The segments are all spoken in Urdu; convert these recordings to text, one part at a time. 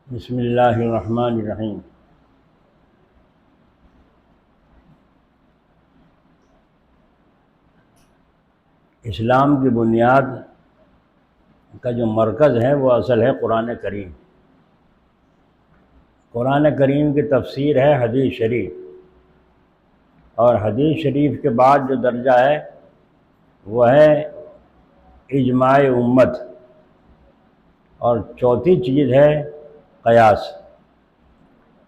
بسم اللہ الرحمن الرحیم۔ اسلام کی بنیاد کا جو مرکز ہے وہ اصل ہے قرآن کریم۔ قرآن کریم کی تفسیر ہے حدیث شریف، اور حدیث شریف کے بعد جو درجہ ہے وہ ہے اجماع امت، اور چوتھی چیز ہے قیاس۔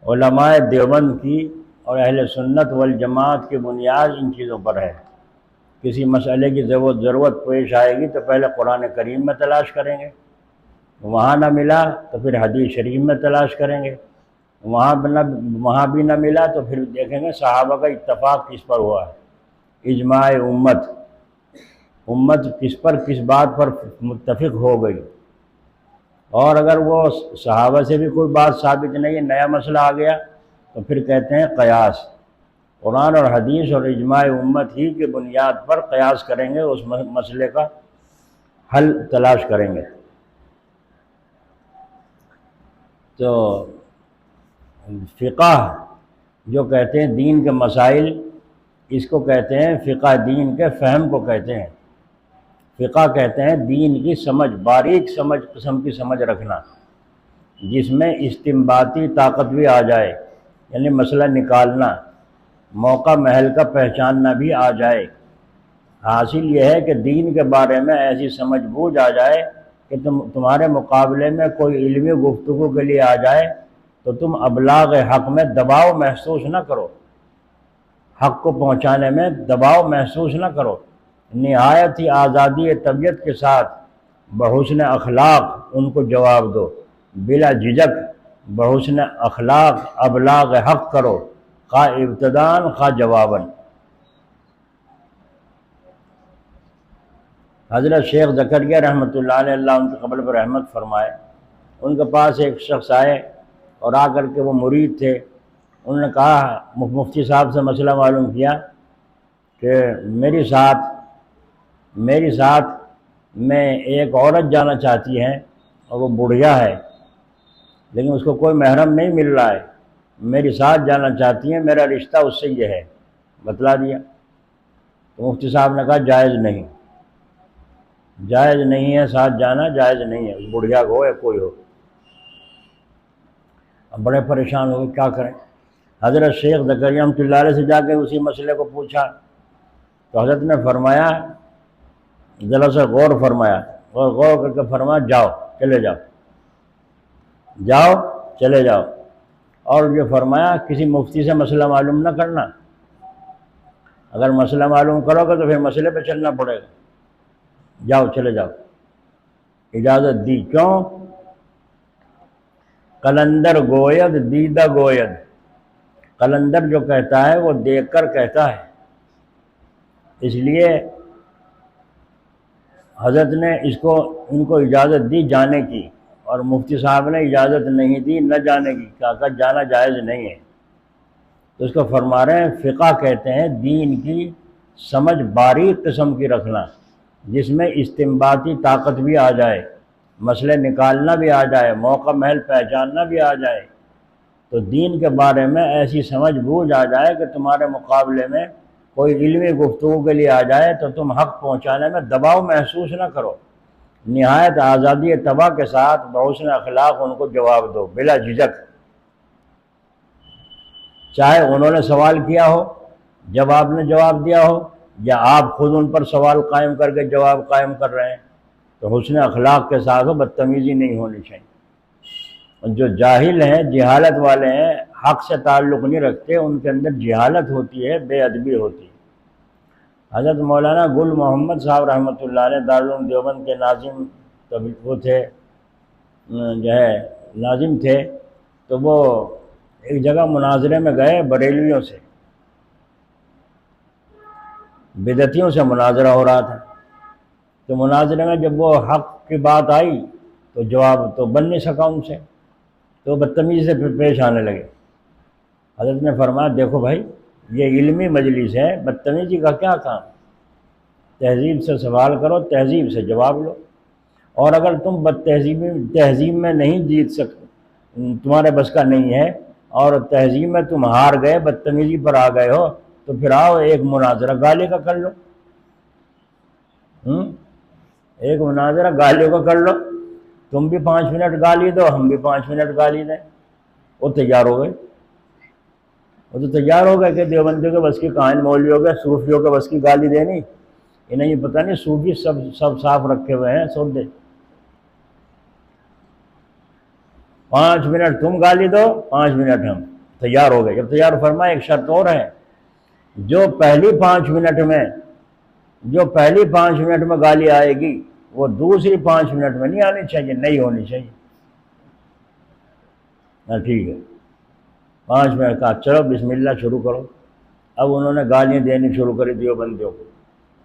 علماء دیوبند کی اور اہل سنت والجماعت کی بنیاد ان چیزوں پر ہے۔ کسی مسئلے کی ضرورت پیش آئے گی تو پہلے قرآن کریم میں تلاش کریں گے، وہاں نہ ملا تو پھر حدیث شریف میں تلاش کریں گے، وہاں بھی نہ ملا تو پھر دیکھیں گے صحابہ کا اتفاق کس پر ہوا ہے۔ اجماع امت کس پر کس بات پر متفق ہو گئی، اور اگر وہ صحابہ سے بھی کوئی بات ثابت نہیں ہے، نیا مسئلہ آ گیا تو پھر کہتے ہیں قیاس۔ قرآن اور حدیث اور اجماع امت ہی کی بنیاد پر قیاس کریں گے، اس مسئلے کا حل تلاش کریں گے۔ تو فقہ جو کہتے ہیں دین کے مسائل، اس کو کہتے ہیں فقہ، دین کے فہم کو کہتے ہیں۔ فقہ کہتے ہیں دین کی سمجھ، باریک سمجھ، قسم کی سمجھ رکھنا، جس میں استنباطی طاقت بھی آ جائے، یعنی مسئلہ نکالنا، موقع محل کا پہچاننا بھی آ جائے۔ حاصل یہ ہے کہ دین کے بارے میں ایسی سمجھ بوجھ آ جائے کہ تمہارے مقابلے میں کوئی علمی گفتگو کے لیے آ جائے تو تم ابلاغ حق میں دباؤ محسوس نہ کرو، حق کو پہنچانے میں دباؤ محسوس نہ کرو، نہایت ہی آزادی طبیعت کے ساتھ بحسن اخلاق ان کو جواب دو، بلا جھجک بحسن اخلاق ابلاغ حق کرو، خواہ ابتداءً خواہ جواباً۔ حضرت شیخ زکریا رحمۃ اللہ علیہ، اللہ ان کے قبر پر رحمت فرمائے، ان کے پاس ایک شخص آئے اور آ کر کے وہ مرید تھے۔ انہوں نے کہا، مفتی صاحب سے مسئلہ معلوم کیا کہ میری ساتھ میں ایک عورت جانا چاہتی ہے، اور وہ بڑھیا ہے لیکن اس کو کوئی محرم نہیں مل رہا ہے، میری ساتھ جانا چاہتی ہے، میرا رشتہ اس سے یہ ہے، بتلا دیا۔ تو مفتی صاحب نے کہا جائز نہیں ہے، ساتھ جانا جائز نہیں ہے، اس بڑھیا کو ہو یا کوئی ہو۔ اب بڑے پریشان ہو گئے، کیا کریں؟ حضرت شیخ زکریا رحمۃ اللہ علیہ سے جا کے اسی مسئلے کو پوچھا تو حضرت نے فرمایا، ذرا سا غور فرمایا، اور غور کر کے فرمایا چلے جاؤ، اور یہ فرمایا کسی مفتی سے مسئلہ معلوم نہ کرنا، اگر مسئلہ معلوم کرو گے تو پھر مسئلے پہ چلنا پڑے گا، چلے جاؤ، اجازت دی۔ کیوں؟ قلندر گوید دیدہ گوید، قلندر جو کہتا ہے وہ دیکھ کر کہتا ہے، اس لیے حضرت نے ان کو اجازت دی جانے کی، اور مفتی صاحب نے اجازت نہیں دی نہ جانے کی، کہا جانا جائز نہیں ہے۔ تو اس کو فرما رہے ہیں فقہ کہتے ہیں دین کی سمجھ باریک قسم کی رکھنا، جس میں استنباطی طاقت بھی آ جائے، مسئلے نکالنا بھی آ جائے، موقع محل پہچاننا بھی آ جائے، تو دین کے بارے میں ایسی سمجھ بوجھ آ جائے کہ تمہارے مقابلے میں کوئی علمی گفتگو کے لیے آ جائے تو تم حق پہنچانے میں دباؤ محسوس نہ کرو، نہایت آزادی طبع کے ساتھ بحسن اخلاق ان کو جواب دو، بلا جھجک، چاہے انہوں نے سوال کیا ہو، جب آپ نے جواب دیا ہو، یا آپ خود ان پر سوال قائم کر کے جواب قائم کر رہے ہیں، تو حسن اخلاق کے ساتھ بدتمیزی نہیں ہونی چاہیے۔ جو جاہل ہیں، جہالت والے ہیں، حق سے تعلق نہیں رکھتے، ان کے اندر جہالت ہوتی ہے، بے ادبی ہوتی ہے۔ حضرت مولانا گل محمد صاحب رحمۃ اللہ علیہ دارالعلوم دیوبند کے ناظم وہ تھے، ناظم تھے، تو وہ ایک جگہ مناظرے میں گئے، بریلویوں سے، بدعتیوں سے مناظرہ ہو رہا تھا۔ تو مناظرے میں جب وہ حق کی بات آئی تو جواب تو بن نہیں سکا ان سے، تو بدتمیزی سے پیش آنے لگے۔ حضرت نے فرمایا، دیکھو بھائی، یہ علمی مجلس ہے، بدتمیزی کا کیا کام؟ تہذیب سے سوال کرو، تہذیب سے جواب لو، اور اگر تم تہذیب میں نہیں جیت سکتے، تمہارے بس کا نہیں ہے اور تہذیب میں تم ہار گئے، بدتمیزی پر آ گئے ہو، تو پھر آؤ ایک مناظرہ گالی کا کر لو، ایک مناظرہ گالیوں کا کر لو، تم بھی 5 منٹ گالی دو، ہم بھی 5 منٹ گالی دیں، وہ تیار ہو گئے، وہ تو تیار ہو گئے کہ دیوبندیوں کے بس کی کہاں، مولویوں کے صوفیوں کے بس کی گالی دینی، انہیں یہ پتہ نہیں صوفی سب صاف رکھے ہوئے ہیں سودے۔ 5 منٹ تم گالی دو، 5 منٹ ہم، تیار ہو گئے۔ جب تیار فرمائے ایک شرط اور ہے، جو پہلی 5 منٹ میں گالی آئے گی وہ دوسری 5 منٹ میں نہیں آنی چاہیے، نہیں ہونی چاہیے۔ ہاں ٹھیک ہے، 5 منٹ کہا چلو بسم اللہ شروع کرو۔ اب انہوں نے گالیاں دینی شروع کری دیوبندیوں کو۔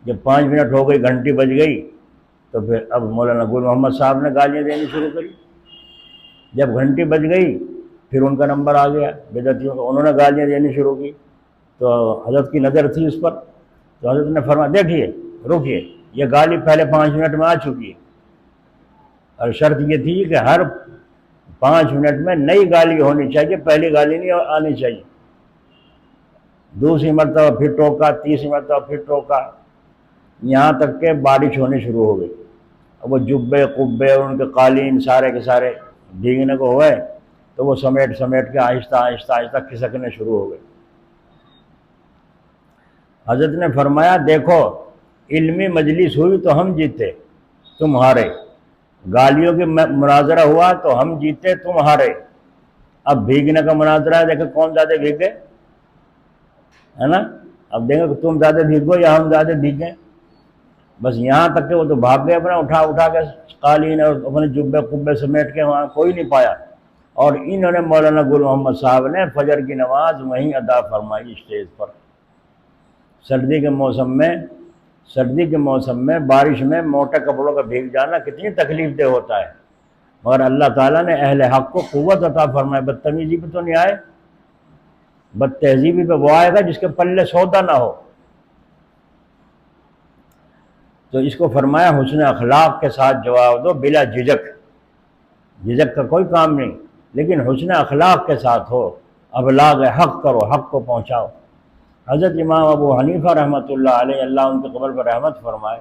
جب 5 منٹ ہو گئی، گھنٹی بج گئی، تو پھر اب مولانا گل محمد صاحب نے گالیاں دینی شروع کری۔ جب گھنٹی بج گئی پھر ان کا نمبر آ گیا بدعتیوں کا، انہوں نے گالیاں دینی شروع کی، تو حضرت کی نظر تھی اس پر، تو حضرت نے فرمایا دیکھیے رکیے، یہ گالی پہلے 5 منٹ میں آ چکی ہے، اور شرط یہ تھی کہ ہر 5 منٹ میں نئی گالی ہونی چاہیے، پہلی گالی نہیں آنی چاہیے۔ دوسری مرتبہ پھر ٹوکا، تیسری مرتبہ پھر ٹوکا، یہاں تک کہ بارش ہونی شروع ہو گئی۔ اب وہ جبے قبے اور ان کے قالین سارے کے سارے بھیگنے کو ہوئے، تو وہ سمیٹ کے آہستہ آہستہ کھسکنے شروع ہو گئے۔ حضرت نے فرمایا دیکھو علمی مجلس ہوئی تو ہم جیتے تم ہارے، گالیوں کی مناظرہ ہوا تو ہم جیتے تم ہارے، اب بھیگنے کا مناظرہ ہے، دیکھو کون زیادہ بھیگے، ہے نا؟ اب دیکھو کہ تم زیادہ بھیگو یا ہم زیادہ بھیگیں۔ بس یہاں تک کہ وہ تو بھاگ گئے اپنا اٹھا کے قالین اور اپنے جبے قبے سمیٹ کے، وہاں کوئی نہیں پایا، اور انہوں نے مولانا گل محمد صاحب نے فجر کی نماز وہیں ادا فرمائی اسٹیج پر۔ سردی کے موسم میں بارش میں موٹے کپڑوں کا بھیگ جانا کتنی تکلیف دہ ہوتا ہے، مگر اللہ تعالیٰ نے اہل حق کو قوت عطا فرمائے، بدتمیزی پہ تو نہیں آئے، بد تہذیبی پہ وہ آئے گا جس کے پلے سودا نہ ہو۔ تو اس کو فرمایا حسن اخلاق کے ساتھ جواب دو، بلا جھجک کا کوئی کام نہیں، لیکن حسن اخلاق کے ساتھ ہو، ابلاغ حق کرو، حق کو پہنچاؤ۔ حضرت امام ابو حنیفہ رحمۃ اللہ علیہ، اللہ ان کے قبر پر رحمت فرمائے،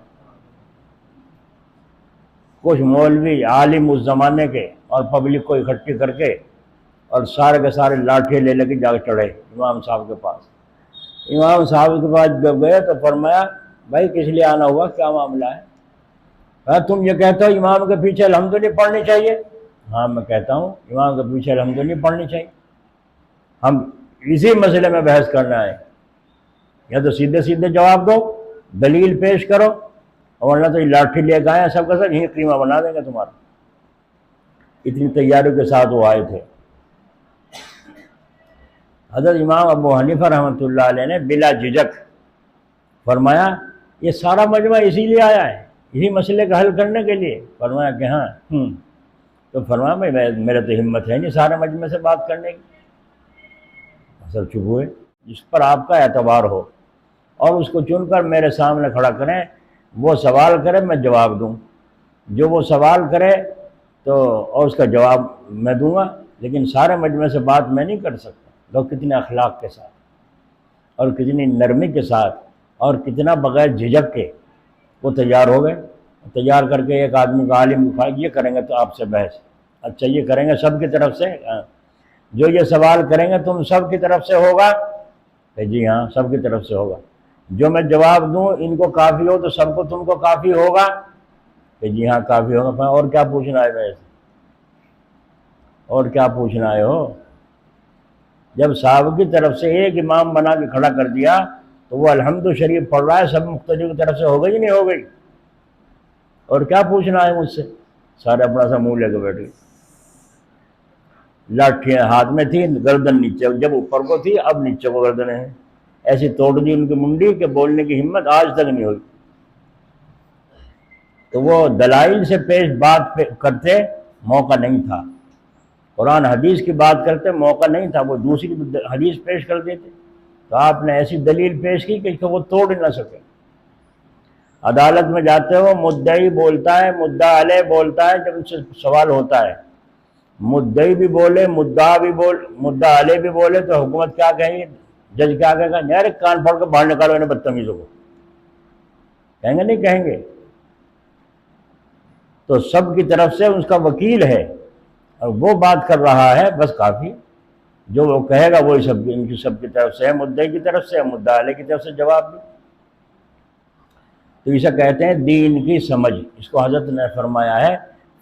کچھ مولوی عالم اس زمانے کے اور پبلک کو اکٹھی کر کے اور سارے کے سارے لاٹھی لے کے جا چڑھے امام صاحب کے پاس۔ امام صاحب کے پاس جب گئے تو فرمایا بھائی کس لیے آنا ہوا، کیا معاملہ ہے؟ تم یہ کہتے ہو امام کے پیچھے الحمد نہیں پڑھنی چاہیے؟ ہاں میں کہتا ہوں امام کے پیچھے الحمد نہیں پڑھنی چاہیے، ہم اسی مسئلے میں بحث کرنا ہے، یا تو سیدھے جواب دو، دلیل پیش کرو، اور ورنہ تو یہ لاٹھی لے کے آئے سب کا سب یہیں قیمہ بنا دیں گے تمہارا۔ اتنی تیاریوں کے ساتھ وہ آئے تھے۔ حضرت امام ابو حنیفہ رحمۃ اللہ علیہ نے بلا جھجک فرمایا یہ سارا مجمع اسی لیے آیا ہے، اسی مسئلے کا حل کرنے کے لیے؟ فرمایا کہ ہاں۔ تو فرمایا بھائی میرے تو ہمت ہے نہیں سارے مجمع سے بات کرنے کی۔ سب چپ ہوئے۔ جس پر آپ کا اعتبار ہو اور اس کو چن کر میرے سامنے کھڑا کریں، وہ سوال کرے میں جواب دوں، جو وہ سوال کرے تو اور اس کا جواب میں دوں گا، لیکن سارے مجمع سے بات میں نہیں کر سکتا۔ لوگ کتنے اخلاق کے ساتھ اور کتنی نرمی کے ساتھ اور کتنا بغیر جھجک کے وہ تیار ہو گئے۔ تیار کر کے ایک آدمی کا عالم یہ کریں گے تو آپ سے بحث، اچھا یہ کریں گے سب کی طرف سے، جو یہ سوال کریں گے تم سب کی طرف سے ہوگا؟ کہ جی ہاں سب کی طرف سے ہوگا۔ جو میں جواب دوں ان کو کافی ہو تو سب کو تم کو کافی ہوگا؟ کہ جی ہاں کافی ہوگا۔ اور کیا پوچھنا ہے ویسے، اور کیا پوچھنا ہے ہو؟ جب صاحب کی طرف سے ایک امام بنا کے کھڑا کر دیا تو وہ الحمد شریف پڑھ رہا ہے، سب مقتدی کی طرف سے ہو گئی نہیں ہو گئی؟ اور کیا پوچھنا ہے مجھ سے؟ سارے اپنا سا منہ لے کے بیٹھے، لاٹھیاں ہاتھ میں تھی، گردن نیچے، جب اوپر کو تھی اب نیچے کو گردنیں ہیں، ایسی توڑ دی ان کی منڈی کہ بولنے کی ہمت آج تک نہیں ہوئی۔ تو وہ دلائل سے پیش بات کرتے موقع نہیں تھا، قرآن حدیث کی بات کرتے موقع نہیں تھا، وہ دوسری حدیث پیش کر دیتے، تو آپ نے ایسی دلیل پیش کی کہ وہ توڑ نہ سکے۔ عدالت میں جاتے ہو، مدعی بولتا ہے، مدعا علیہ بولتا ہے، جب ان سے سوال ہوتا ہے مدعی بھی بولے، مدعا علیہ بھی بولے تو حکومت کیا کہیں گے، جج کیا کہے گا، یار کان پھاڑ کے باہر نکالو انہیں بدتمیزوں کو، کہیں گے نہیں کہیں گے؟ تو سب کی طرف سے اس کا وکیل ہے اور وہ بات کر رہا ہے، بس کافی، جو وہ کہے گا وہی سب ان کی سب کی طرف سے ہے، مدعی کی طرف سے، مدعا علیہ کی طرف سے جواب بھی۔ تو اسے کہتے ہیں دین کی سمجھ، اس کو حضرت نے فرمایا ہے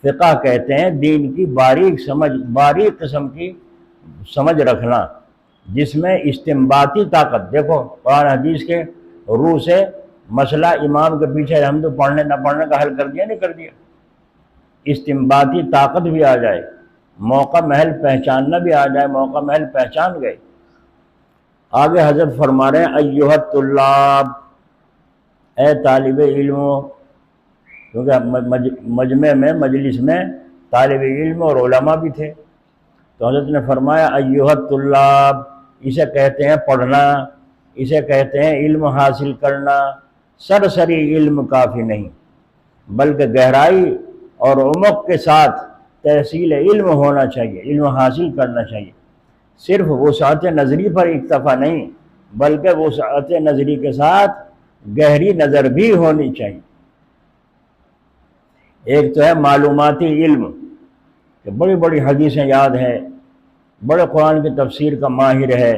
فقہ کہتے ہیں دین کی باریک سمجھ، باریک قسم کی سمجھ رکھنا، جس میں استنباطی طاقت، دیکھو قرآن حدیث کے روح سے مسئلہ امام کے پیچھے ہم تو پڑھنے نہ پڑھنے کا حل کر دیا نہیں کر دیا، استنباطی طاقت بھی آ جائے، موقع محل پہچاننا بھی آ جائے، موقع محل پہچان گئے۔ آگے حضرت فرما رہے ہیں ایھا الطلاب، اے طالب علموں، کیونکہ مجمع میں مجلس میں طالب علم اور علماء بھی تھے، تو حضرت نے فرمایا ایھا الطلاب، اسے کہتے ہیں پڑھنا، اسے کہتے ہیں علم حاصل کرنا، سرسری علم کافی نہیں، بلکہ گہرائی اور عمق کے ساتھ تحصیل علم ہونا چاہیے، علم حاصل کرنا چاہیے، صرف وسعت نظری پر اکتفا نہیں، بلکہ وسعت نظری کے ساتھ گہری نظر بھی ہونی چاہیے۔ ایک تو ہے معلوماتی علم کہ بڑی بڑی حدیثیں یاد ہیں، بڑے قرآن کی تفسیر کا ماہر ہے،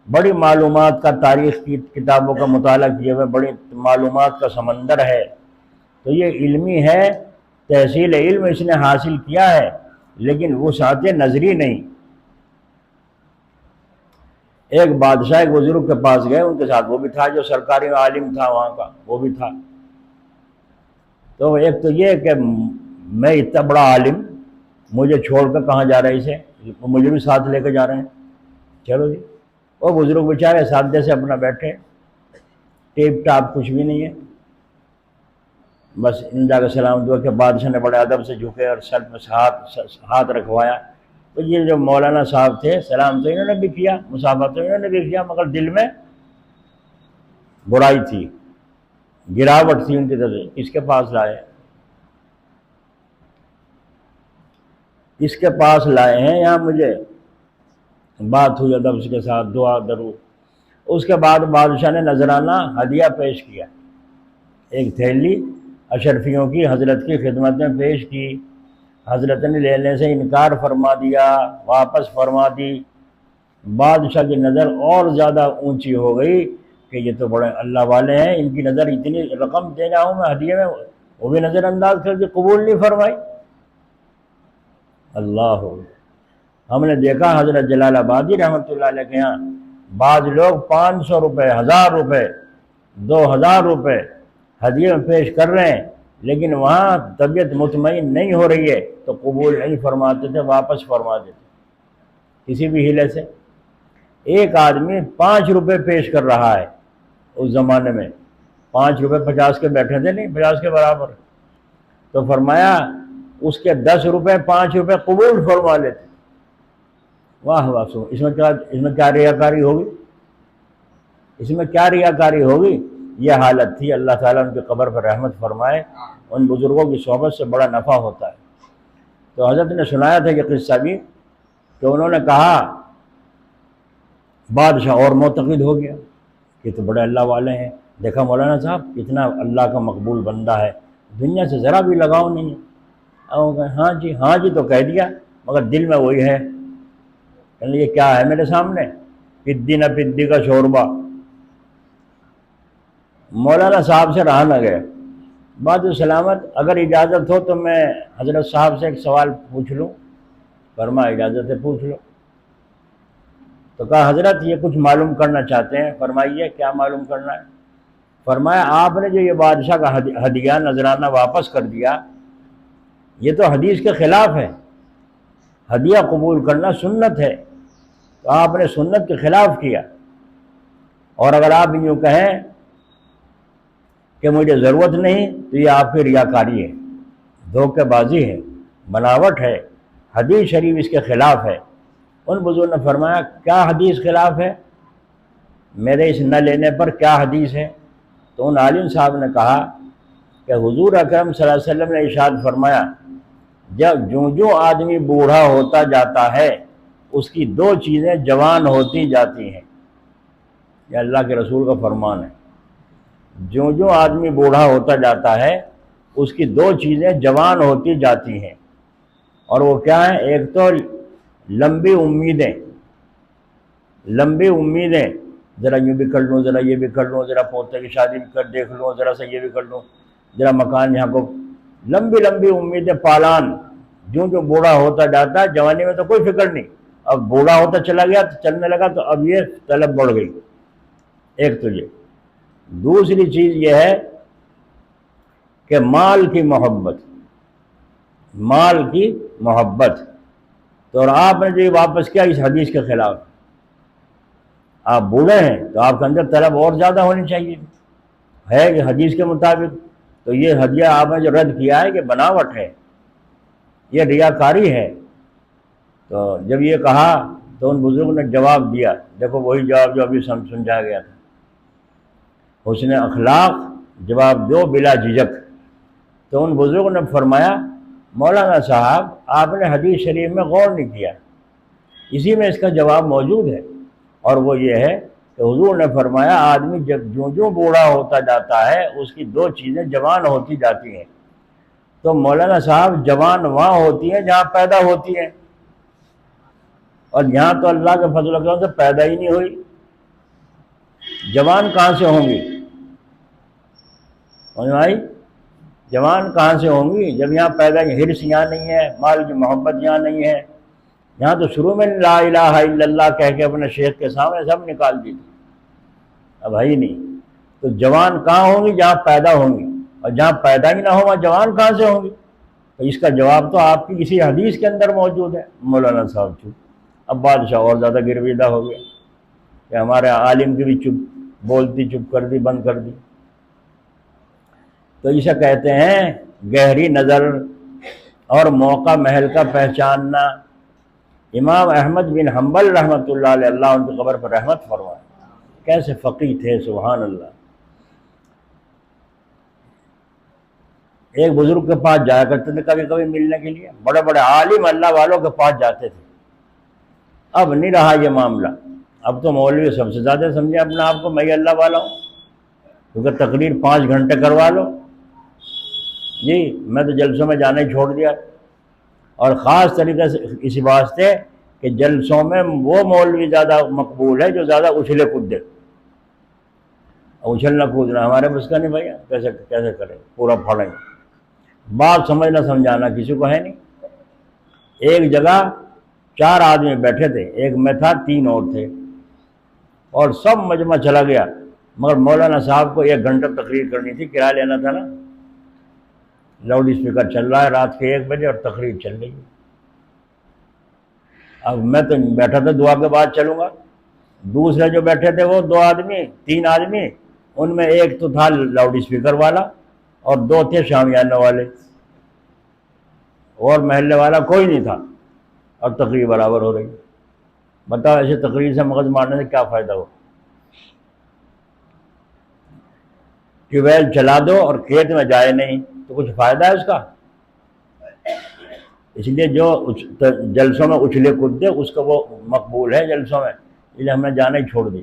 بڑی معلومات کا تاریخ کی کتابوں کا مطالعہ کیے ہوئے بڑی معلومات کا سمندر ہے، تو یہ علمی ہے، تحصیل علم اس نے حاصل کیا ہے، لیکن وسعت نظری نہیں۔ ایک بادشاہ ایک بزرگ کے پاس گئے، ان کے ساتھ وہ بھی تھا جو سرکاری عالم تھا وہاں کا، وہ بھی تھا۔ تو ایک تو یہ کہ میں اتنا بڑا عالم، مجھے چھوڑ کر کہاں جا رہے اسے، مجھے بھی ساتھ لے کے جا رہے ہیں، چلو جی۔ وہ بزرگ بیچارے سادے سے اپنا بیٹھے، ٹیپ ٹاپ کچھ بھی نہیں ہے، بس ان جا کے سلام دعا کہ بادشاہ نے بڑے ادب سے جھکے اور سر میں ہاتھ رکھوایا۔ تو یہ جو مولانا صاحب تھے، سلام تو انہوں نے بھی کیا، مصافحہ تو انہوں نے بھی کیا، مگر دل میں برائی تھی، گراوٹ تھی ان کی طرف۔ کس کے پاس لائے؟ کس کے پاس لائے ہیں یہاں؟ مجھے بات ہوئی ادب کے ساتھ، دعا درود۔ اس کے بعد بادشاہ نے نذرانہ ہدیہ پیش کیا، ایک تھیلی اشرفیوں کی حضرت کی خدمت میں پیش کی، حضرت نے لینے سے انکار فرما دیا، واپس فرما دی۔ بادشاہ کی نظر اور زیادہ اونچی ہو گئی کہ یہ تو بڑے اللہ والے ہیں، ان کی نظر اتنی رقم دے رہا ہوں میں ہدیے میں، وہ بھی نظر انداز کر کے قبول نہیں فرمائی۔ اللہ، ہم نے دیکھا حضرت جلال آبادی رحمۃ اللہ علیہ کے یہاں بعض لوگ 500 روپے، 1000 روپے، 2000 روپے ہدیے میں پیش کر رہے ہیں، لیکن وہاں طبیعت مطمئن نہیں ہو رہی ہے تو قبول نہیں فرماتے تھے، واپس فرما دیتے کسی بھی ہیلے سے۔ ایک آدمی 5 روپے پیش کر رہا ہے، اس زمانے میں 5 روپے 50 کے بیٹھے تھے، نہیں 50 کے برابر، تو فرمایا اس کے 10 روپے 5 روپے قبول فرما لیتے۔ واہ واہ، سو اس میں کیا ریاکاری ہوگی، اس میں کیا ریاکاری ہوگی؟ یہ حالت تھی۔ اللہ تعالیٰ ان کی قبر پر رحمت فرمائے، ان بزرگوں کی صحبت سے بڑا نفع ہوتا ہے۔ تو حضرت نے سنایا تھا یہ قصہ بھی کہ انہوں نے کہا، بادشاہ اور معتقد ہو گیا کہ تو بڑے اللہ والے ہیں، دیکھا مولانا صاحب کتنا اللہ کا مقبول بندہ ہے، دنیا سے ذرا بھی لگاؤ نہیں ہے۔ ہاں جی ہاں جی تو کہہ دیا، مگر دل میں وہی ہے، یہ کیا ہے میرے سامنے، پدی نہ پدی کا شوربہ۔ مولانا صاحب سے رہا نہ گیا۔ بعد سلامت، اگر اجازت ہو تو میں حضرت صاحب سے ایک سوال پوچھ لوں؟ فرمایا اجازت ہے، پوچھ لو۔ تو کہا حضرت یہ کچھ معلوم کرنا چاہتے ہیں، فرمائیے کیا معلوم کرنا ہے؟ فرمایا آپ نے جو یہ بادشاہ کا ہدیہ نذرانہ واپس کر دیا، یہ تو حدیث کے خلاف ہے، ہدیہ قبول کرنا سنت ہے، تو آپ نے سنت کے خلاف کیا۔ اور اگر آپ یوں کہیں کہ مجھے ضرورت نہیں تو یہ آپ کی ریاکاری ہے، دھوکے بازی ہے، بناوٹ ہے، حدیث شریف اس کے خلاف ہے۔ ان بزرگوں نے فرمایا کیا حدیث خلاف ہے، میرے اس نہ لینے پر کیا حدیث ہے؟ تو ان عالم صاحب نے کہا کہ حضور اکرم صلی اللہ علیہ وسلم نے ارشاد فرمایا جب جو آدمی بوڑھا ہوتا جاتا ہے اس کی دو چیزیں جوان ہوتی جاتی ہیں، یہ اللہ کے رسول کا فرمان ہے۔ جو آدمی بوڑھا ہوتا جاتا ہے اس کی دو چیزیں جوان ہوتی جاتی ہیں، اور وہ کیا ہیں؟ ایک تو لمبی امیدیں، لمبی امیدیں، ذرا یوں بھی کر لوں، ذرا یہ بھی کر لوں، ذرا پوتے کی شادی بھی کر دیکھ لوں، ذرا سا یہ بھی کر لوں، ذرا مکان یہاں کو، لمبی لمبی امیدیں پالان۔ جو بوڑھا ہوتا جاتا ہے، جوانی میں تو کوئی فکر نہیں، اب بوڑھا ہوتا چلا گیا تو چلنے لگا تو اب یہ طلب بڑھ گئی۔ ایک تو یہ، دوسری چیز یہ ہے کہ مال کی محبت، مال کی محبت۔ تو اور آپ نے جو یہ واپس کیا اس حدیث کے خلاف، آپ بوڑھے ہیں تو آپ کے اندر طلب اور زیادہ ہونی چاہیے ہے کہ حدیث کے مطابق، تو یہ ہدیہ آپ نے جو رد کیا ہے کہ بناوٹ ہے، یہ ریاکاری ہے۔ تو جب یہ کہا تو ان بزرگوں نے جواب دیا، دیکھو وہی جواب جو ابھی سمجھایا گیا تھا، حسن اخلاق جواب دو بلا جھجک۔ تو ان بزرگوں نے فرمایا مولانا صاحب آپ نے حدیث شریف میں غور نہیں کیا، اسی میں اس کا جواب موجود ہے، اور وہ یہ ہے کہ حضور نے فرمایا آدمی جب جو بوڑھا ہوتا جاتا ہے اس کی دو چیزیں جوان ہوتی جاتی ہیں۔ تو مولانا صاحب جوان وہاں ہوتی ہیں جہاں پیدا ہوتی ہیں، اور یہاں تو اللہ کے فضل و کرم سے پیدا ہی نہیں ہوئی، جوان کہاں سے ہوں گی؟ بھائی جوان کہاں سے ہوں گی جب یہاں پیدا، حرص یہاں نہیں ہے، مال کی محبت یہاں نہیں ہے، یہاں تو شروع میں لا الہ الا اللہ کہہ کے اپنے شیخ کے سامنے سب نکال دی تھی، اب ہے ہی نہیں۔ تو جوان کہاں ہوں گی؟ جہاں پیدا ہوں گی، اور جہاں پیدا ہی نہ ہو وہاں جوان کہاں سے ہوں گی؟ تو اس کا جواب تو آپ کی کسی حدیث کے اندر موجود ہے۔ مولانا صاحب چپ، اب بادشاہ اور زیادہ گرویدہ ہو گیا کہ ہمارے عالم کی بھی چپ، بولتی چپ کر دی، بند کر دی۔ تو اسے کہتے ہیں گہری نظر اور موقع محل کا پہچاننا۔ امام احمد بن حنبل رحمۃ اللہ علیہ، اللہ ان کی قبر پر رحمت فرمائے، کیسے فقیہ تھے، سبحان اللہ۔ ایک بزرگ کے پاس جایا کرتے تھے کبھی کبھی ملنے کے لیے، بڑے بڑے عالم اللہ والوں کے پاس جاتے تھے۔ اب نہیں رہا یہ معاملہ، اب تو مولوی سب سے زیادہ سمجھے اپنے آپ کو میں اللہ والا ہوں، کیونکہ تقریر 5 گھنٹے کروا لو، جی میں تو جلسوں میں جانا ہی چھوڑ دیا، اور خاص طریقے سے اسی واسطے کہ جلسوں میں وہ مولوی زیادہ مقبول ہے جو زیادہ اچھلے کودے، اچھلنا کودنا ہمارے بس کا نہیں بھیا، کیسے کریں، پورا پھاڑیں گے، بات سمجھنا سمجھانا کسی کو ہے نہیں۔ ایک جگہ 4 آدمی بیٹھے تھے، ایک میں تھا، 3 اور تھے، اور سب مجمع چلا گیا، مگر مولانا صاحب کو 1 گھنٹہ تقریر کرنی تھی، کرایہ لینا تھا نا، لاؤڈ اسپیکر چل رہا ہے رات کے 1 بجے اور تقریر چل رہی ہے۔ اب میں تو بیٹھا تھا دعا کے بعد چلوں گا، دوسرے جو بیٹھے تھے وہ 2 آدمی 3 آدمی، ان میں ایک تو تھا لاؤڈ اسپیکر والا اور 2 تھے شامیانہ والے، اور محلے والا کوئی نہیں تھا، اور تقریر برابر ہو رہی۔ بتاؤ ایسے تقریر سے مغز مارنے سے کیا فائدہ ہو؟ ٹیوبویل چلا دو اور کھیت میں جائے نہیں تو کچھ فائدہ ہے اس کا؟ اس لیے جو جلسوں میں اچھلے کودے اس کو وہ مقبول ہے جلسوں میں، اس لیے ہم نے جانا ہی چھوڑ دی۔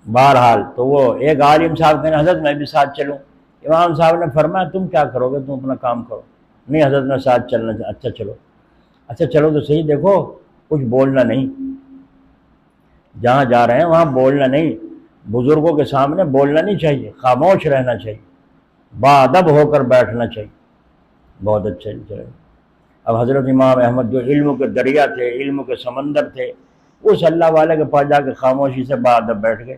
بہرحال تو وہ ایک عالم صاحب کہنے حضرت میں بھی ساتھ چلوں، امام صاحب نے فرمایا تم کیا کرو گے، تم اپنا کام کرو۔ نہیں حضرت میں ساتھ چلنا چاہتا۔ اچھا چلو تو صحیح، دیکھو کچھ بولنا نہیں، جہاں جا رہے ہیں وہاں بولنا نہیں، بزرگوں کے سامنے بولنا نہیں چاہیے، خاموش رہنا چاہیے، باادب ہو کر بیٹھنا چاہیے۔ بہت اچھا چلے۔ اب حضرت امام احمد جو علم کے دریا تھے، علم کے سمندر تھے، اس اللہ والے کے پاس جا کے خاموشی سے باادب بیٹھ گئے،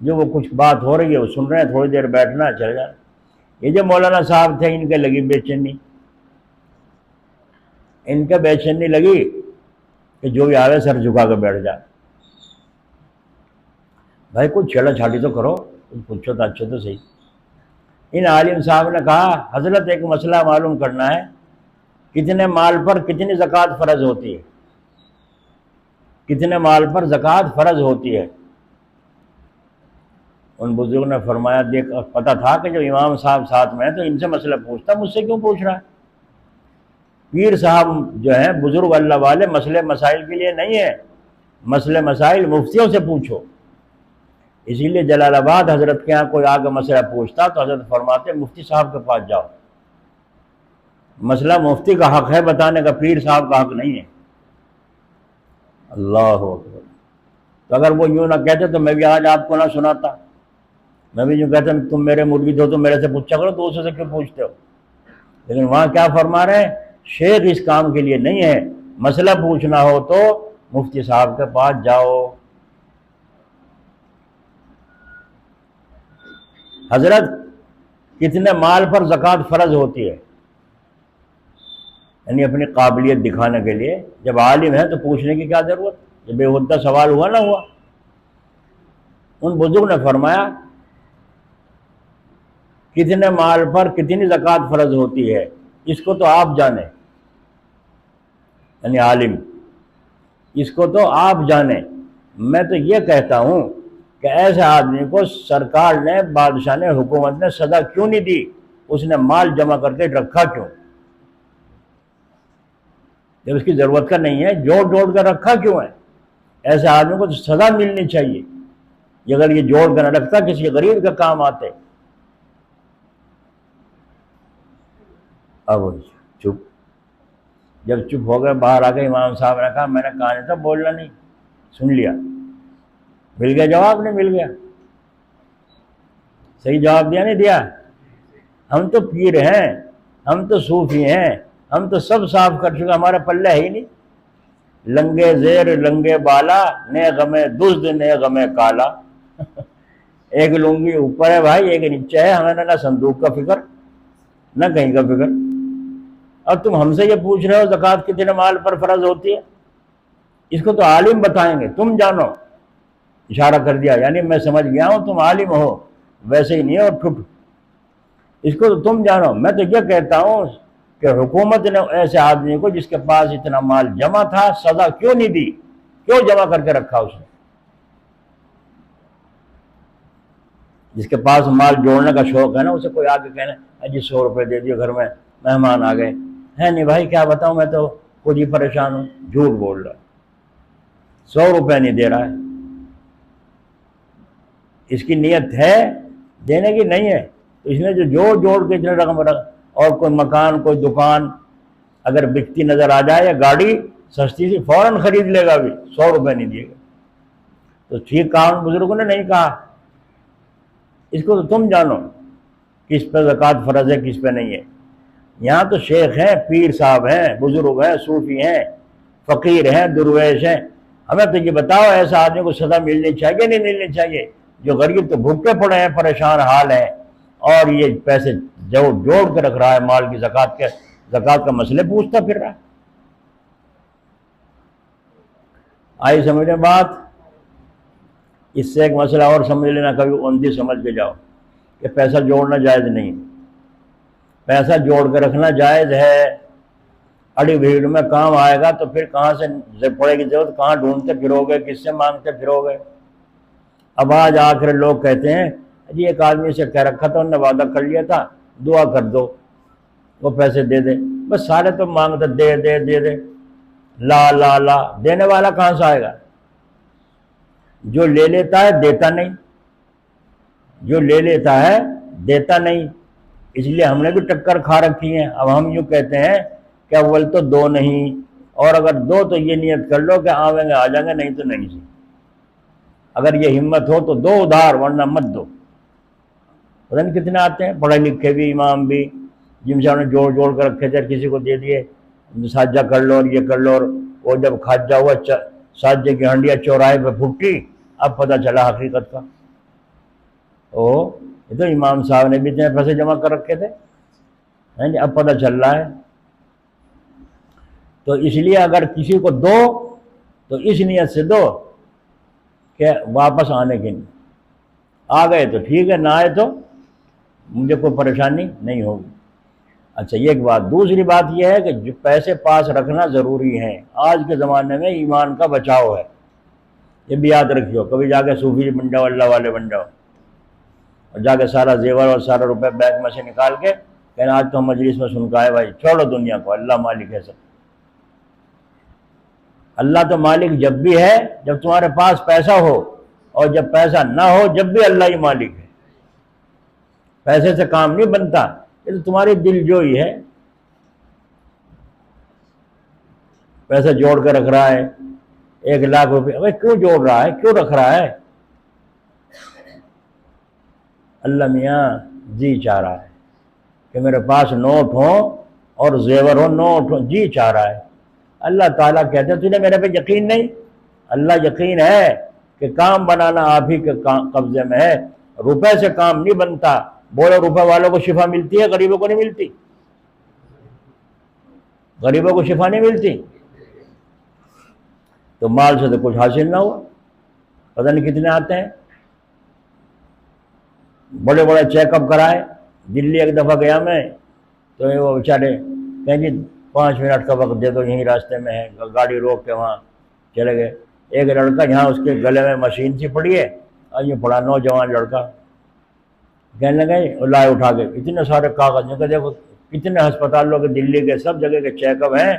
جو وہ کچھ بات ہو رہی ہے وہ سن رہے ہیں، تھوڑی دیر بیٹھنا چل جانا۔ یہ جو مولانا صاحب تھے ان کے لگی بے چینی، ان کے بے چینی لگی کہ جو بھی آوے سر جھکا کے بیٹھ جائے۔ بھائی کچھ چھیڑا چھاڑی تو کرو، کچھ پوچھو تو اچھے تو صحیح۔ ان عالم صاحب نے کہا حضرت ایک مسئلہ معلوم کرنا ہے، کتنے مال پر کتنی زکوٰۃ فرض ہوتی ہے، کتنے مال پر زکوٰۃ فرض ہوتی ہے؟ ان بزرگوں نے فرمایا دیکھ پتہ تھا کہ جو امام صاحب ساتھ میں ہیں تو ان سے مسئلہ پوچھتا، مجھ سے کیوں پوچھ رہا ہے؟ پیر صاحب جو ہیں بزرگ اللہ والے مسئلے مسائل کے لیے نہیں ہیں، مسئلے مسائل مفتیوں سے پوچھو۔ اسی لیے جلال آباد حضرت کے یہاں کوئی آگے مسئلہ پوچھتا تو حضرت فرماتے مفتی صاحب کے پاس جاؤ، مسئلہ مفتی کا حق ہے بتانے کا، پیر صاحب کا حق نہیں ہے۔ اللہ اکبر۔ تو اگر وہ یوں نہ کہتے تو میں بھی آج آپ کو نہ سناتا، میں بھی یوں کہتا تم میرے مرید ہو تو میرے سے پوچھا کرو، دوسرے سے کیوں پوچھتے ہو؟ لیکن وہاں کیا فرما رہے ہیں؟ شیخ اس کام کے لیے نہیں ہے، مسئلہ پوچھنا ہو تو مفتی صاحب کے پاس جاؤ۔ حضرت کتنے مال پر زکوٰۃ فرض ہوتی ہے؟ یعنی اپنی قابلیت دکھانے کے لیے، جب عالم ہے تو پوچھنے کی کیا ضرورت؟ جب بے ہودہ سوال ہوا نہ ہوا۔ ان بزرگ نے فرمایا کتنے مال پر کتنی زکوٰۃ فرض ہوتی ہے اس کو تو آپ جانیں، یعنی عالم، اس کو تو آپ جانیں۔ میں تو یہ کہتا ہوں کہ ایسے آدمی کو سرکار نے، بادشاہ نے، حکومت نے سزا کیوں نہیں دی؟ اس نے مال جمع کر کے رکھا کیوں؟ جب اس کی ضرورت کا نہیں ہے جوڑ جوڑ کر رکھا کیوں ہے؟ ایسے آدمی کو تو سزا ملنی چاہیے، اگر یہ جوڑ کر نہ رکھتا کسی غریب کا کام آتے۔ اب چپ، جب چپ ہو گئے باہر آ گئے، امام صاحب نے کہا میں نے کہا نہیں تھا بولنا نہیں، سن لیا، مل گیا جواب؟ نہیں مل گیا؟ صحیح جواب دیا نہیں دیا؟ ہم تو پیر ہیں، ہم تو صوفی ہیں، ہم تو سب صاف کر چکے، ہمارا پلہ ہے ہی نہیں۔ لنگے زیر لنگے بالا، نے غمے دزد نے غمے کالا۔ ایک لنگی اوپر ہے بھائی، ایک نیچے ہے، ہمیں نہ صندوق کا فکر نہ کہیں کا فکر۔ اور تم ہم سے یہ پوچھ رہے ہو زکوٰۃ کتنے مال پر فرض ہوتی ہے؟ اس کو تو عالم بتائیں گے، تم جانو۔ اشارہ کر دیا، یعنی میں سمجھ گیا ہوں تم عالم ہو، ویسے ہی نہیں ہو ٹھٹ، اس کو تو تم جانو۔ میں تو یہ کہتا ہوں کہ حکومت نے ایسے آدمی کو جس کے پاس اتنا مال جمع تھا سزا کیوں نہیں دی؟ کیوں جمع کر کے رکھا اس نے؟ جس کے پاس مال جوڑنے کا شوق ہے نا، اسے کوئی آگے کہنا جی 100 روپے دے دیے، گھر میں مہمان آ گئے ہے نہیں بھائی کیا بتاؤں، میں تو خود ہی پریشان ہوں، جھوٹ بول رہا ہے، 100 روپے نہیں دے رہا ہے۔ اس کی نیت ہے دینے کی؟ نہیں ہے۔ تو اس نے جو جوڑ جوڑ کے اتنے رقم رکھ، اور کوئی مکان کوئی دکان اگر بکتی نظر آ جائے یا گاڑی سستی سی فوراً خرید لے گا، بھی 100 روپے نہیں دیے گا۔ تو ٹھیک کہا بزرگوں نے نہیں کہا، اس کو تو تم جانو کس پہ زکوٰۃ فرض ہے کس پہ نہیں ہے۔ یہاں تو شیخ ہیں، پیر صاحب ہیں، بزرگ ہیں، صوفی ہیں، فقیر ہیں، درویش ہیں، ہمیں تو یہ بتاؤ ایسا آدمی کو سزا ملنی چاہیے نہیں ملنی چاہیے؟ جو غریب تو بھوکے پڑے ہیں، پریشان حال ہیں، اور یہ پیسے جوڑ کے رکھ رہا ہے مال کی زکوٰۃ کا مسئلے پوچھتا پھر رہا ہے۔ آئی سمجھ میں بات؟ اس سے ایک مسئلہ اور سمجھ لینا، کبھی اوندھی سمجھ کے جاؤ کہ پیسہ جوڑنا جائز نہیں۔ پیسہ جوڑ کے رکھنا جائز ہے، اڑی بھیڑ میں کام آئے گا تو پھر کہاں سے پڑے گی ضرورت، کہاں ڈھونڈتے پھرو گے، کس سے مانگتے پھرو گے؟ اب آج آخر لوگ کہتے ہیں جی ایک آدمی سے کہہ رکھا تھا، انہوں نے وعدہ کر لیا تھا دعا کر دو وہ پیسے دے دے، بس سارے تو مانگتے دے دے دے دے، لا لا لا، دینے والا کہاں سے آئے گا؟ جو لے لیتا ہے دیتا نہیں، جو لے لیتا ہے دیتا نہیں۔ اس لیے ہم نے بھی ٹکر کھا رکھی ہیں۔ اب ہم یوں کہتے ہیں کہ اول تو دو نہیں، اور اگر دو تو یہ نیت کر لو کہ آویں گے آ جائیں گے، نہیں تو نہیں سی۔ اگر یہ ہمت ہو تو دو ادھار، ورنہ مت دو۔ پتہ نہیں کتنے آتے ہیں پڑھے لکھے بھی، امام بھی، جن سے انہوں نے جوڑ جوڑ کر رکھے تھے، کسی کو دے دیے ساجہ کر لو اور یہ کر لو، اور وہ جب خاجہ ہوا ساجے کی ہنڈیاں چوراہے پہ پھٹی، اب پتہ چلا حقیقت کا۔ یہ تو امام صاحب نے بھی اتنے پیسے جمع کر رکھے تھے، اب پتہ چل رہا ہے۔ تو اس لیے اگر کسی کو دو تو اس نیت سے دو کہ واپس آنے کے لیے، آ گئے تو ٹھیک ہے، نہ آئے تو مجھے کوئی پریشانی نہیں ہوگی۔ اچھا یہ ایک بات۔ دوسری بات یہ ہے کہ جو پیسے پاس رکھنا ضروری ہے، آج کے زمانے میں ایمان کا بچاؤ ہے، یہ بھی یاد رکھیو، کبھی جا کے صوفی بن جاؤ، اللہ والے بن جاؤ۔ اور جا کے سارا زیور اور سارا روپے بینک میں سے نکال کے کہنا آج تو ہم مجلس میں سن کے آئے بھائی چھوڑو دنیا کو، اللہ مالک ہے سب۔ اللہ تو مالک جب بھی ہے جب تمہارے پاس پیسہ ہو، اور جب پیسہ نہ ہو جب بھی اللہ ہی مالک ہے۔ پیسے سے کام نہیں بنتا، یہ تو تمہاری دل جوئی ہے۔ پیسہ جوڑ کے رکھ رہا ہے 1,00,000 روپے، بھائی کیوں جوڑ رہا ہے، کیوں رکھ رہا ہے؟ اللہ میاں جی چاہ رہا ہے کہ میرے پاس نوٹ ہوں اور زیور ہو، نوٹ ہو، جی چاہ رہا ہے۔ اللہ تعالیٰ کہتے ہیں تجھے میرے پہ یقین نہیں؟ اللہ یقین ہے کہ کام بنانا آپ ہی کے قبضے میں ہے، روپے سے کام نہیں بنتا۔ بولو روپے والوں کو شفا ملتی ہے، غریبوں کو نہیں ملتی؟ غریبوں کو شفا نہیں ملتی؟ تو مال سے تو کچھ حاصل نہ ہوا، پتہ نہیں کتنے آتے ہیں۔ بڑے بڑے چیک اپ کرائے، دلی ایک دفعہ گیا میں تو وہ بیچارے کہیں جی 5 منٹ کا وقت دے دو، یہیں راستے میں ہے، گاڑی روک کے وہاں چلے گئے۔ ایک لڑکا یہاں اس کے گلے میں مشین سی پڑی ہے، اور یہ پڑا نوجوان لڑکا، کہنے لگے لائے اٹھا کے اتنے سارے کاغذ، کہ دیکھو کتنے ہسپتالوں کے دلی کے سب جگہ کے چیک اپ ہیں،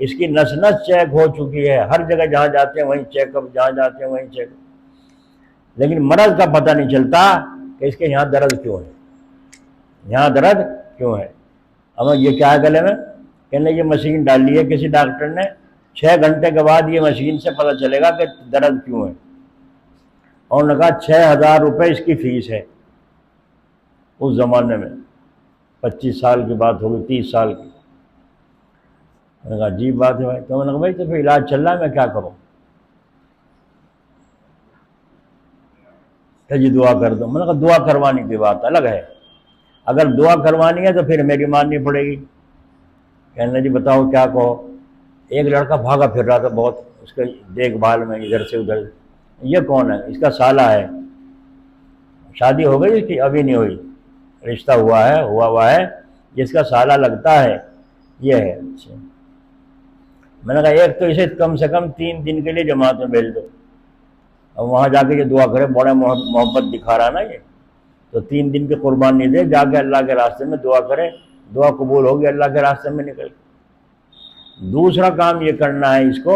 اس کی نس نس چیک ہو چکی ہے، ہر جگہ جہاں جاتے ہیں وہیں چیک اپ، جہاں جاتے ہیں وہیں چیک اپ، لیکن مرض کا پتہ نہیں چلتا کہ اس کے یہاں درد کیوں ہے، یہاں درد کیوں ہے۔ اب یہ کیا ہے گلے میں؟ کہنے یہ مشین ڈالی ہے کسی ڈاکٹر نے، 6 گھنٹے کے بعد یہ مشین سے پتہ چلے گا کہ درد کیوں ہے۔ اور انہوں نے کہا 6,000 روپے اس کی فیس ہے اس زمانے میں، 25 سال کی بات ہوگی، 30 سال کی۔ میں نے کہا عجیب بات ہے بھائی۔ تو میں نے کہا بھائی تو پھر علاج چل رہا ہے، میں کیا کروں؟ کہ جی دعا کر دو۔ میں نے کہا دعا کروانے کی بات الگ ہے، اگر دعا کروانی ہے تو پھر میری ماننی پڑے گی۔ کہنے جی بتاؤ کیا کہو۔ ایک لڑکا بھاگا پھر رہا تھا بہت اس کے دیکھ بھال میں، ادھر سے ادھر۔ یہ کون ہے؟ اس کا سالہ ہے، شادی ہو گئی اس کی؟ ابھی نہیں ہوئی، رشتہ ہوا ہے، جس کا سالہ لگتا ہے یہ ہے۔ اچھا، میں نے کہا ایک تو اسے کم سے کم 3 دن کے لیے جماعت میں بھیج دو، اب وہاں جا کے یہ دعا کرے، بڑا محبت دکھا رہا نا یہ، تو 3 دن کی قربانی دے، جا کے اللہ کے راستے میں دعا کرے، دعا قبول ہوگی، اللہ کے راستے میں نکل۔ دوسرا کام یہ کرنا ہے اس کو،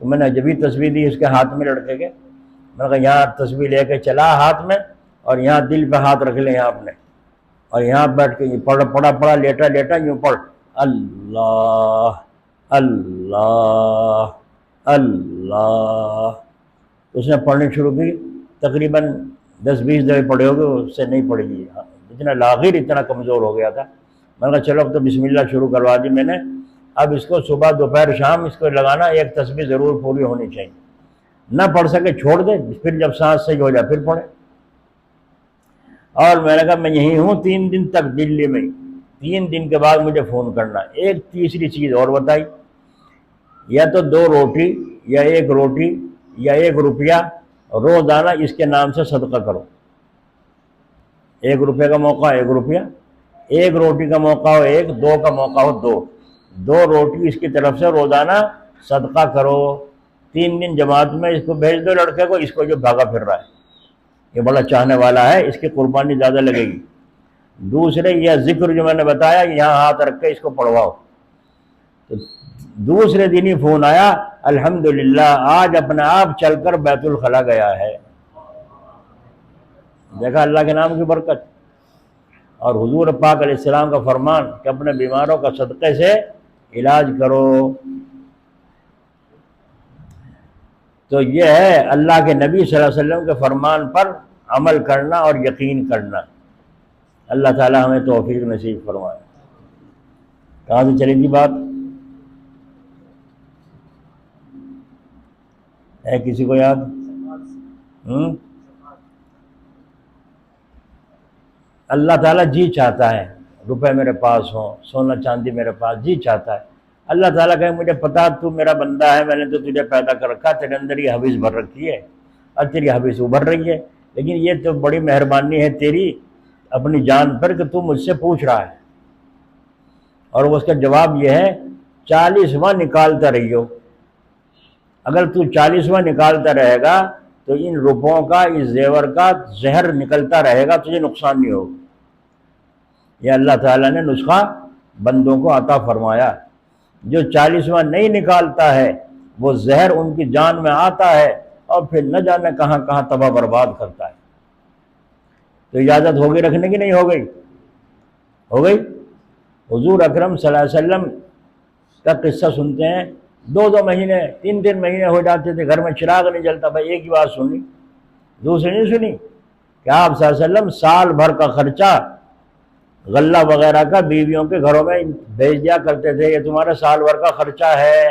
تو میں نے جب ہی تسبیح دی اس کے ہاتھ میں لڑکے کے، میں نے کہا یہاں تسبیح لے کے چلا ہاتھ میں، اور یہاں دل پہ ہاتھ رکھ لیں یہاں اپنے، اور یہاں بیٹھ کے پڑا لیٹا یوں پڑھ، اللہ اللہ اللہ۔ اس نے پڑھنی شروع کی، تقریباً 10-20 دفعے پڑھے ہوگے، اس سے نہیں پڑھی گی، اتنا لاغر اتنا کمزور ہو گیا تھا۔ میں نے کہا چلو اب تو بسم اللہ شروع کروا دی میں نے، اب اس کو صبح دوپہر شام اس کو لگانا، ایک تسبیح ضرور پوری ہونی چاہیے، نہ پڑھ سکے چھوڑ دے، پھر جب سانس صحیح ہو جائے پھر پڑھے۔ اور میں نے کہا میں یہیں ہوں 3 دن تک دلی میں، 3 دن کے بعد مجھے فون کرنا۔ ایک تیسری چیز اور بتائی، یا تو 2 روٹی یا 1 روٹی یا 1 روپیہ روزانہ اس کے نام سے صدقہ کرو۔ 1 روپے کا موقع 1 روپیہ، 1 روٹی کا موقع ہو 1، 2 کا موقع ہو 2 روٹی اس کی طرف سے روزانہ صدقہ کرو۔ 3 دن جماعت میں اس کو بھیج دو لڑکے کو، اس کو جو بھاگا پھر رہا ہے، یہ بڑا چاہنے والا ہے، اس کی قربانی زیادہ لگے گی۔ دوسرے یہ ذکر جو میں نے بتایا، یہاں ہاتھ رکھ کے اس کو پڑھواؤ۔ تو دوسرے دن ہی فون آیا، الحمدللہ آج اپنے آپ چل کر بیت الخلا گیا ہے۔ دیکھا اللہ کے نام کی برکت، اور حضور پاک علیہ السلام کا فرمان کہ اپنے بیماروں کا صدقے سے علاج کرو۔ تو یہ ہے اللہ کے نبی صلی اللہ علیہ وسلم کے فرمان پر عمل کرنا اور یقین کرنا۔ اللہ تعالی ہمیں توفیق نصیب فرمائے۔ کہاں سے چلی تھی بات؟ ہے کسی کو یاد؟ اللہ تعالیٰ جی چاہتا ہے روپے میرے پاس ہوں، سونا چاندی میرے پاس، جی چاہتا ہے۔ اللہ تعالیٰ کہے مجھے پتا تو میرا بندہ ہے، میں نے تو تجھے پیدا کر رکھا، تیرے اندر یہ حویث بھر رکھی ہے اور تیری حویث ابھر رہی ہے، لیکن یہ تو بڑی مہربانی ہے تیری اپنی جان پر کہ تو مجھ سے پوچھ رہا ہے۔ اور اس کا جواب یہ ہے 40واں نکالتا رہیو۔ اگر تو 40واں نکالتا رہے گا تو ان روپوں کا، اس زیور کا زہر نکلتا رہے گا، تجھے نقصان نہیں ہوگا۔ یہ اللہ تعالیٰ نے نسخہ بندوں کو عطا فرمایا۔ جو 40واں نہیں نکالتا ہے وہ زہر ان کی جان میں آتا ہے اور پھر نہ جانے کہاں کہاں تباہ برباد کرتا ہے۔ تو اجازت ہوگی رکھنے کی؟ نہیں ہو گئی؟ ہو گئی۔ حضور اکرم صلی اللہ علیہ وسلم کا قصہ سنتے ہیں، 2 مہینے 3 مہینے ہو جاتے تھے، گھر میں چراغ نہیں جلتا۔ بھائی ایک ہی بات سنی، دوسری نہیں سنی کہ آپ صلی اللہ علیہ وسلم سال بھر کا خرچہ غلہ وغیرہ کا بیویوں کے گھروں میں بھیج دیا کرتے تھے، یہ تمہارا سال بھر کا خرچہ ہے،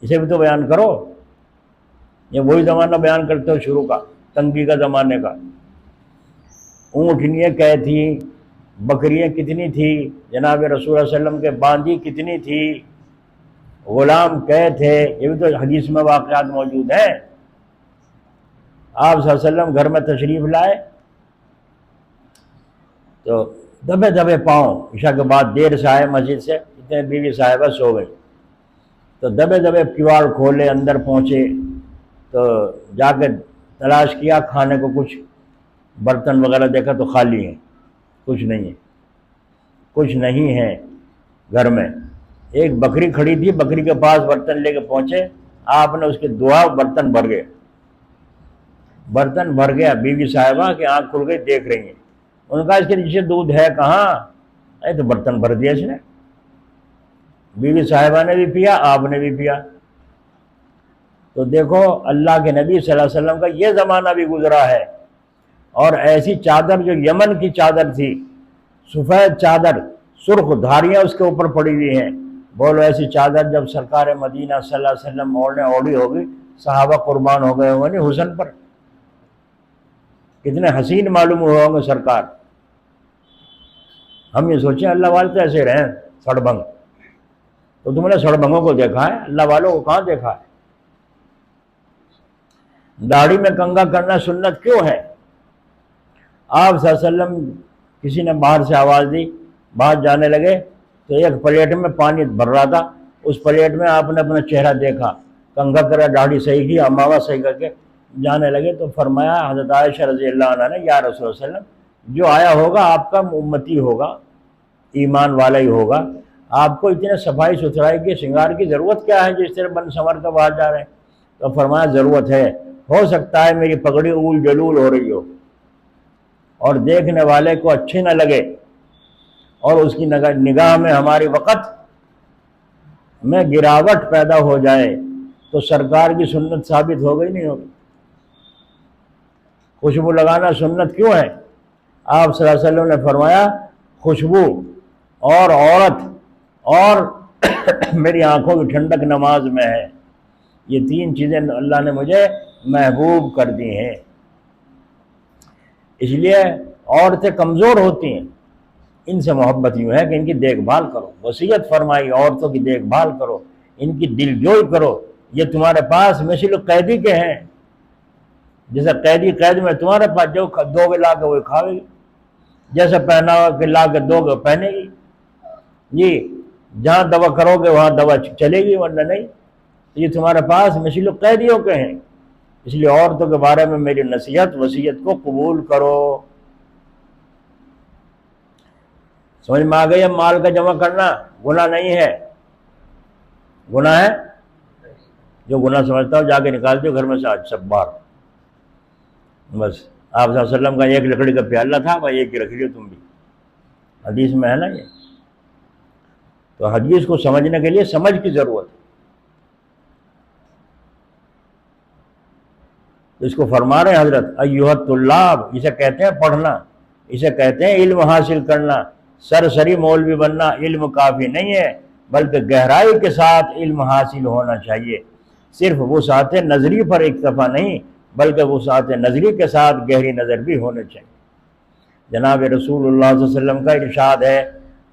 اسے بھی تو بیان کرو۔ یہ وہی زمانہ بیان کرتے ہو شروع کا، تنگی کا زمانے کا۔ اونٹنیاں کیا تھی، بکریاں کتنی تھی، جناب رسول اللہ علیہ وسلم کے باندی کتنی تھی، غلام کیا تھے، یہ بھی تو حدیث میں واقعات موجود ہیں۔ آپ صلی اللہ علیہ وسلم گھر میں تشریف لائے تو دبے دبے پاؤں، عشاء کے بعد دیر سے آئے مسجد سے، اتنے بیوی صاحبہ سو گئی، تو دبے دبے کیواڑ کھولے، اندر پہنچے تو جا کے تلاش کیا کھانے کو، کچھ برتن وغیرہ دیکھا تو خالی ہیں، کچھ نہیں ہے، کچھ نہیں ہے گھر میں۔ ایک بکری کھڑی تھی، بکری کے پاس برتن لے کے پہنچے، آپ نے اس کی دعا، برتن بھر گئے، برتن بھر گیا۔ بیوی صاحبہ کی آنکھ کھل گئی، دیکھ رہی ہیں۔ ان کا اس کے نیچے دودھ ہے کہاں؟ اے تو برتن بھر دیا اس نے۔ بیوی صاحبہ نے بھی پیا، آپ نے بھی پیا۔ تو دیکھو اللہ کے نبی صلی اللہ علیہ وسلم کا یہ زمانہ بھی گزرا ہے، اور ایسی چادر جو یمن کی چادر تھی، سفید چادر، سرخ دھاریاں اس کے اوپر پڑی ہوئی ہیں، بولو ایسی چادر جب سرکار مدینہ صلی اللہ علیہ وسلم اوڑھی ہوگی، صحابہ قربان ہو گئے ہوں گے نہیں حسن پر، کتنے حسین معلوم ہوئے ہوں گے سرکار۔ ہم یہ سوچیں اللہ والے تو ایسے رہیں سڑبنگ، تو تم نے سڑبنگوں کو دیکھا ہے، اللہ والوں کو کہاں دیکھا ہے؟ داڑھی میں کنگھا کرنا سنت کیوں ہے؟ آپ صلی اللہ علیہ وسلم کسی نے باہر سے آواز دی، باہر جانے لگے تو ایک پلیٹ میں پانی بھر رہا تھا، اس پلیٹ میں آپ نے اپنا چہرہ دیکھا، کنگھا کرا، داڑھی صحیح کی، اماما صحیح کر کے جانے لگے، تو فرمایا حضرت عائشہ رضی اللہ عنہ نے، یا رسول اللہ صلی اللہ علیہ وسلم، جو آیا ہوگا آپ کا امتی ہوگا، ایمان والا ہی ہوگا، آپ کو اتنے صفائی ستھرائی کی سنگار کی ضرورت کیا ہے جس طرح بن سنور کا باہر جا رہے ہیں؟ تو فرمایا ضرورت ہے، ہو سکتا ہے میری پگڑی اول جلول ہو رہی ہو اور دیکھنے والے کو اچھی نہ لگے، اور اس کی نگاہ میں ہماری وقت میں گراوٹ پیدا ہو جائے، تو سرکار کی سنت ثابت ہو گئی نہیں ہوگی؟ خوشبو لگانا سنت کیوں ہے؟ آپ صلی اللہ علیہ وسلم نے فرمایا خوشبو اور عورت اور میری آنکھوں کی ٹھنڈک نماز میں ہے، یہ 3 چیزیں اللہ نے مجھے محبوب کر دی ہیں۔ اس لیے عورتیں کمزور ہوتی ہیں، ان سے محبت یوں ہے کہ ان کی دیکھ بھال کرو، وصیت فرمائی عورتوں کی دیکھ بھال کرو، ان کی دل جوئی کرو، یہ تمہارے پاس مثل قیدی کے ہیں، جیسے قیدی قید میں تمہارے پاس جو دو گے لا کے وہ کھاوے گی، جیسے پہنا کے لا کے دو گے پہنے گی، جی جہاں دوا کرو گے وہاں دوا چلے گی، ورنہ نہیں۔ یہ تمہارے پاس مثل قیدیوں کے ہیں، اس لیے عورتوں کے بارے میں میری نصیحت وصیت کو قبول کرو۔ سمجھ میں آ گئی؟ مال کا جمع کرنا گناہ نہیں ہے، گناہ ہے؟ جو گناہ سمجھتا ہو جا کے نکال دو گھر میں سے آج سب باہر۔ بس آپ صلی اللہ علیہ وسلم کا ایک لکڑی کا پیالہ تھا، بھائی ایک ہی رکھ لیو تم بھی، حدیث میں ہے نا یہ۔ تو حدیث کو سمجھنے کے لیے سمجھ کی ضرورت ہے۔ اس کو فرما رہے ہیں حضرت ایھا الطلاب، اسے کہتے ہیں پڑھنا، اسے کہتے ہیں علم حاصل کرنا۔ سرسری مولوی بننا علم کافی نہیں ہے، بلکہ گہرائی کے ساتھ علم حاصل ہونا چاہیے۔ صرف وسعت نظری پر اکتفا نہیں، بلکہ وسعت نظری کے ساتھ گہری نظر بھی ہونا چاہیے۔ جناب رسول اللہ صلی اللہ علیہ وسلم کا ارشاد ہے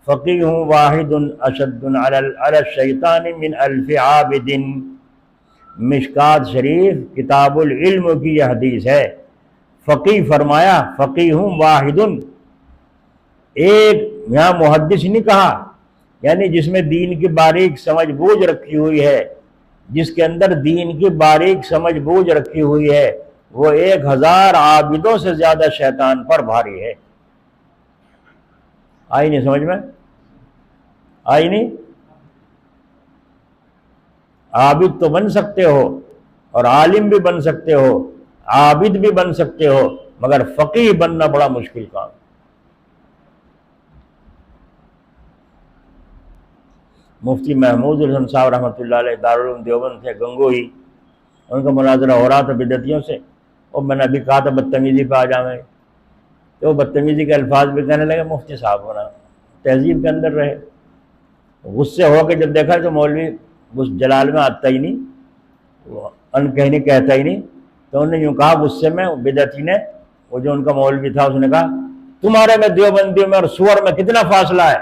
فقیہ واحد اشد علی الشیطان من الف عابد، مشکات شریف کتاب العلم کی یہ حدیث ہے۔ فقیہ فرمایا فقیہ واحد، ایک، یہاں محدث نہیں کہا، یعنی جس میں دین کی باریک سمجھ بوجھ رکھی ہوئی ہے، جس کے اندر دین کی باریک سمجھ بوجھ رکھی ہوئی ہے، وہ 1000 عابدوں سے زیادہ شیطان پر بھاری ہے۔ آئی نہیں سمجھ میں؟ آئی نہیں؟ عابد تو بن سکتے ہو اور عالم بھی بن سکتے ہو، عابد بھی بن سکتے ہو، مگر فقیہ بننا بڑا مشکل کام۔ مفتی محمود الحسن صاحب رحمۃ اللہ علیہ دارالعلوم دیوبند تھے، گنگوہی، ان کا مناظرہ ہو رہا تھا بدعتیوں سے، اور میں نے ابھی کہا تھا بدتمیزی پہ آ جائیں، تو وہ بدتمیزی کے الفاظ بھی کہنے لگے، مفتی صاحب ہونا تہذیب کے اندر رہے۔ غصے ہو کے جب دیکھا تو مولوی اس جلال میں آتا ہی نہیں، وہ ان کہنی کہتا ہی نہیں، تو انہوں نے یوں کہا غصے میں، بدعتی نے، وہ جو ان کا مولوی تھا، اس نے کہا تمہارے میں دیوبندیوں میں اور سور میں کتنا فاصلہ ہے،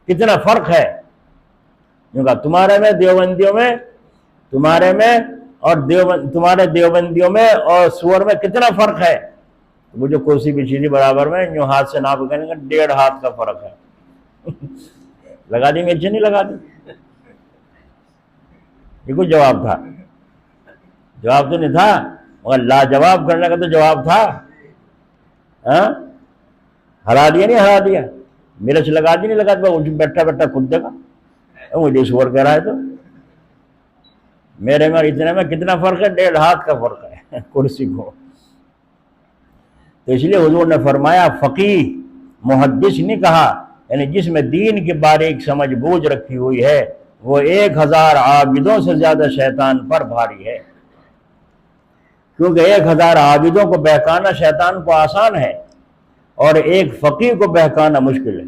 کتنا فرق ہے؟ یوں کہا تمہارے میں دیوبندیوں میں، تمہارے میں اور تمہارے دیوبندیوں میں اور سور میں کتنا فرق ہے؟ وہ جو کرسی بچھی تھی برابر میں، یوں ہاتھ سے ناپ کہنے کا 1.5 ہاتھ کا فرق ہے۔ لگا دی مرچیں نہیں لگا دی؟ یہ کوئی جواب تھا؟ جواب تو نہیں تھا، مگر لاجواب کرنے کا تو جواب تھا۔ ہاں ہرا دیا نہیں ہرا دیا، مرچ لگا دی نہیں لگا دی، بیٹھا بیٹھا خود دیکھا مجھے سور کہہ رہا ہے، تو میرے میں اتنے میں کتنا فرق ہے؟ 1.5 ہاتھ کا فرق ہے کرسی کو۔ تو اس لیے حضور نے فرمایا فقیہ، محدث نہیں کہا، یعنی جس میں دین کی باریک سمجھ بوجھ رکھی ہوئی ہے، وہ 1000 عابدوں سے زیادہ شیطان پر بھاری ہے۔ کیونکہ 1000 عابدوں کو بہکانا شیطان کو آسان ہے، اور ایک فقیہ کو بہکانا مشکل ہے۔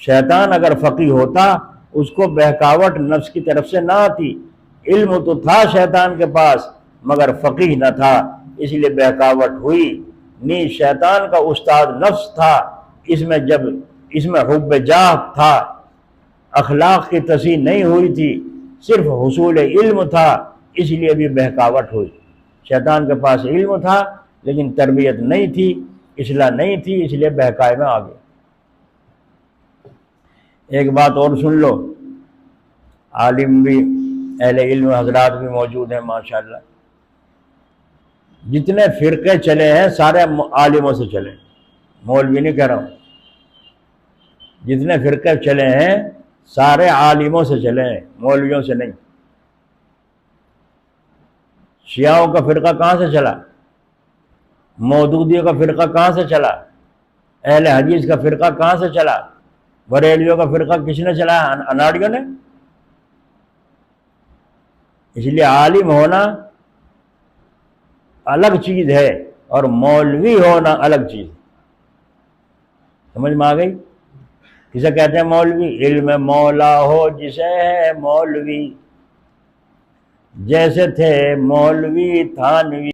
شیطان اگر فقیہ ہوتا، اس کو بہکاوٹ نفس کی طرف سے نہ آتی، علم تو تھا شیطان کے پاس مگر فقیہ نہ تھا، اس لیے بہکاوٹ ہوئی۔ نہیں، شیطان کا استاد نفس تھا، اس میں حب جاہ تھا، اخلاق کی تصحیح نہیں ہوئی تھی، صرف حصول علم تھا، اس لیے بھی بہکاوٹ ہوئی۔ شیطان کے پاس علم تھا لیکن تربیت نہیں تھی، اصلاح نہیں تھی، اس لیے بہکائے میں آ گئے۔ ایک بات اور سن لو، عالم بھی، اہل علم حضرات بھی موجود ہیں ماشاءاللہ، جتنے فرقے چلے ہیں سارے عالموں سے چلے، مولوی نہیں کہہ رہا ہوں، جتنے فرقے چلے ہیں سارے عالموں سے چلے ہیں، مولویوں سے نہیں۔ شیعوں کا فرقہ کہاں سے چلا؟ مودودیوں کا فرقہ کہاں سے چلا؟ اہل حدیث کا فرقہ کہاں سے چلا؟ بریلیوں کا فرقہ کس نے چلایا؟ اناڑیوں نے۔ اس لیے عالم ہونا الگ چیز ہے اور مولوی ہونا الگ چیز ہے۔ سمجھ میں آ گئی؟ کسے کہتے ہیں مولوی؟ علم مولا ہو جسے ہے مولوی، جیسے تھے مولوی تھانوی۔